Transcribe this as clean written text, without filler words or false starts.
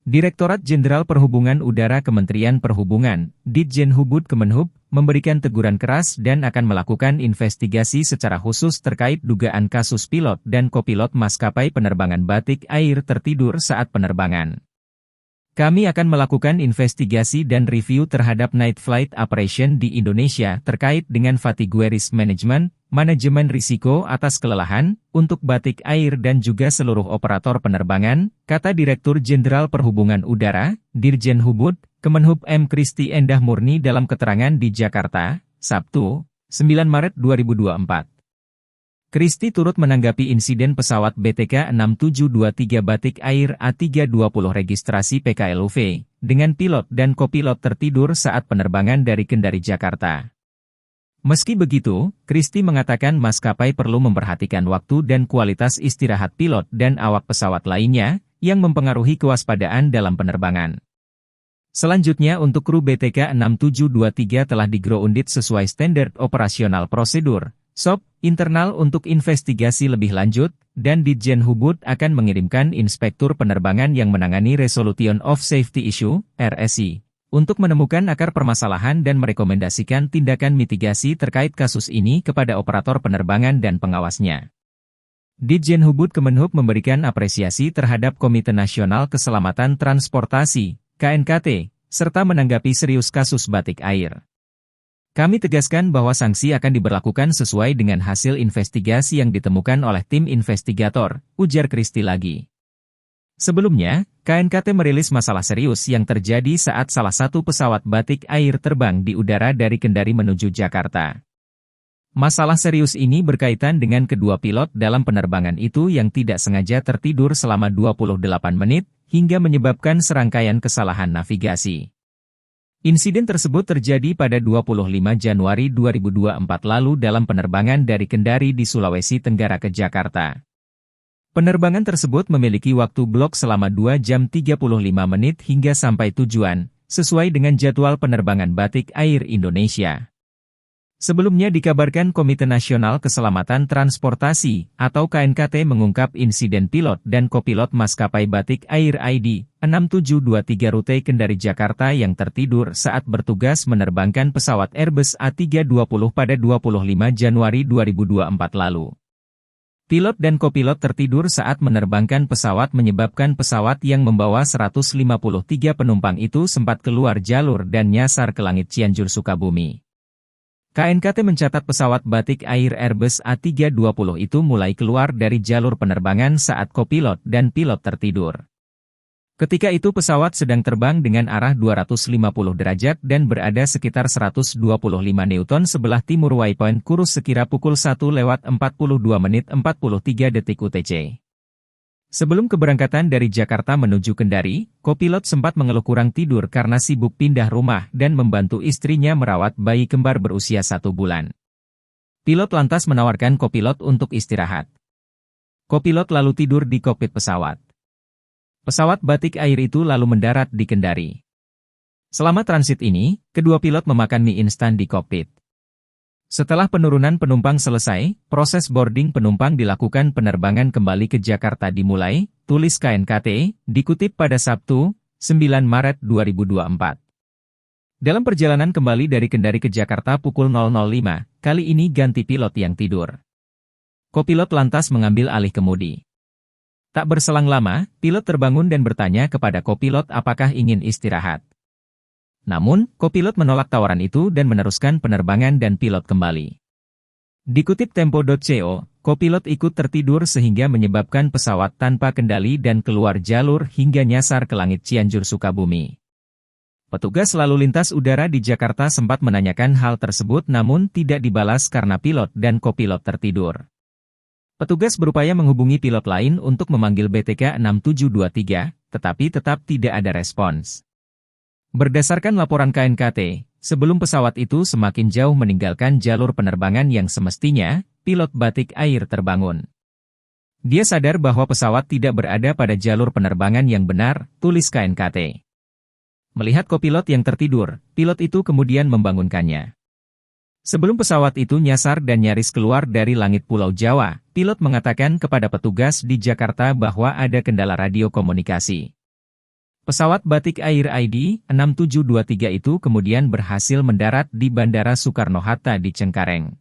Direktorat Jenderal Perhubungan Udara Kementerian Perhubungan, Ditjenhubud Kemenhub, memberikan teguran keras dan akan melakukan investigasi secara khusus terkait dugaan kasus pilot dan kopilot maskapai penerbangan batik air tertidur saat penerbangan. Kami akan melakukan investigasi dan review terhadap night flight operation di Indonesia terkait dengan fatigue risk management, manajemen risiko atas kelelahan, untuk batik air dan juga seluruh operator penerbangan, kata Direktur Jenderal Perhubungan Udara, Ditjenhubud, Kemenhub M. Kristi Endah Murni dalam keterangan di Jakarta, Sabtu, 9 Maret 2024. Kristi turut menanggapi insiden pesawat BTK 6723 Batik Air A320 registrasi PKLUV, dengan pilot dan kopilot tertidur saat penerbangan dari Kendari Jakarta. Meski begitu, Kristi mengatakan maskapai perlu memperhatikan waktu dan kualitas istirahat pilot dan awak pesawat lainnya, yang mempengaruhi kewaspadaan dalam penerbangan. Selanjutnya untuk kru BTK 6723 telah digrounded sesuai standar operasional prosedur, SOP, internal untuk investigasi lebih lanjut, dan Ditjenhubud akan mengirimkan inspektur penerbangan yang menangani Resolution of Safety Issue, RSI, untuk menemukan akar permasalahan dan merekomendasikan tindakan mitigasi terkait kasus ini kepada operator penerbangan dan pengawasnya. Ditjenhubud Kemenhub memberikan apresiasi terhadap Komite Nasional Keselamatan Transportasi, KNKT, serta menanggapi serius kasus batik air. Kami tegaskan bahwa sanksi akan diberlakukan sesuai dengan hasil investigasi yang ditemukan oleh tim investigator, ujar Kristi lagi. Sebelumnya, KNKT merilis masalah serius yang terjadi saat salah satu pesawat batik air terbang di udara dari Kendari menuju Jakarta. Masalah serius ini berkaitan dengan kedua pilot dalam penerbangan itu yang tidak sengaja tertidur selama 28 menit, hingga menyebabkan serangkaian kesalahan navigasi. Insiden tersebut terjadi pada 25 Januari 2024 lalu dalam penerbangan dari Kendari di Sulawesi Tenggara ke Jakarta. Penerbangan tersebut memiliki waktu blok selama 2 jam 35 menit hingga sampai tujuan, sesuai dengan jadwal penerbangan Batik Air Indonesia. Sebelumnya dikabarkan Komite Nasional Keselamatan Transportasi, atau KNKT mengungkap insiden pilot dan kopilot maskapai Batik Air ID 6723 rute Kendari Jakarta yang tertidur saat bertugas menerbangkan pesawat Airbus A320 pada 25 Januari 2024 lalu. Pilot dan kopilot tertidur saat menerbangkan pesawat menyebabkan pesawat yang membawa 153 penumpang itu sempat keluar jalur dan nyasar ke langit Cianjur Sukabumi. KNKT mencatat pesawat Batik Air Airbus A320 itu mulai keluar dari jalur penerbangan saat kopilot dan pilot tertidur. Ketika itu pesawat sedang terbang dengan arah 250 derajat dan berada sekitar 125 Newton sebelah timur waypoint kurus sekira pukul 1:42 menit 43 detik UTC. Sebelum keberangkatan dari Jakarta menuju Kendari, kopilot sempat mengeluh kurang tidur karena sibuk pindah rumah dan membantu istrinya merawat bayi kembar berusia 1 bulan. Pilot lantas menawarkan kopilot untuk istirahat. Kopilot lalu tidur di kokpit pesawat. Pesawat Batik Air itu lalu mendarat di Kendari. Selama transit ini, kedua pilot memakan mie instan di kokpit. Setelah penurunan penumpang selesai, proses boarding penumpang dilakukan, penerbangan kembali ke Jakarta dimulai, tulis KNKT, dikutip pada Sabtu, 9 Maret 2024. Dalam perjalanan kembali dari Kendari ke Jakarta pukul 00.05, kali ini ganti pilot yang tidur. Kopilot lantas mengambil alih kemudi. Tak berselang lama, pilot terbangun dan bertanya kepada kopilot apakah ingin istirahat. Namun, kopilot menolak tawaran itu dan meneruskan penerbangan dan pilot kembali. Dikutip Tempo.co, kopilot ikut tertidur sehingga menyebabkan pesawat tanpa kendali dan keluar jalur hingga nyasar ke langit Cianjur Sukabumi. Petugas lalu lintas udara di Jakarta sempat menanyakan hal tersebut namun tidak dibalas karena pilot dan kopilot tertidur. Petugas berupaya menghubungi pilot lain untuk memanggil BTK 6723, tetapi tetap tidak ada respons. Berdasarkan laporan KNKT, sebelum pesawat itu semakin jauh meninggalkan jalur penerbangan yang semestinya, pilot Batik Air terbangun. Dia sadar bahwa pesawat tidak berada pada jalur penerbangan yang benar, tulis KNKT. Melihat kopilot yang tertidur, pilot itu kemudian membangunkannya. Sebelum pesawat itu nyasar dan nyaris keluar dari langit Pulau Jawa, pilot mengatakan kepada petugas di Jakarta bahwa ada kendala radio komunikasi. Pesawat Batik Air ID 6723 itu kemudian berhasil mendarat di Bandara Soekarno-Hatta di Cengkareng.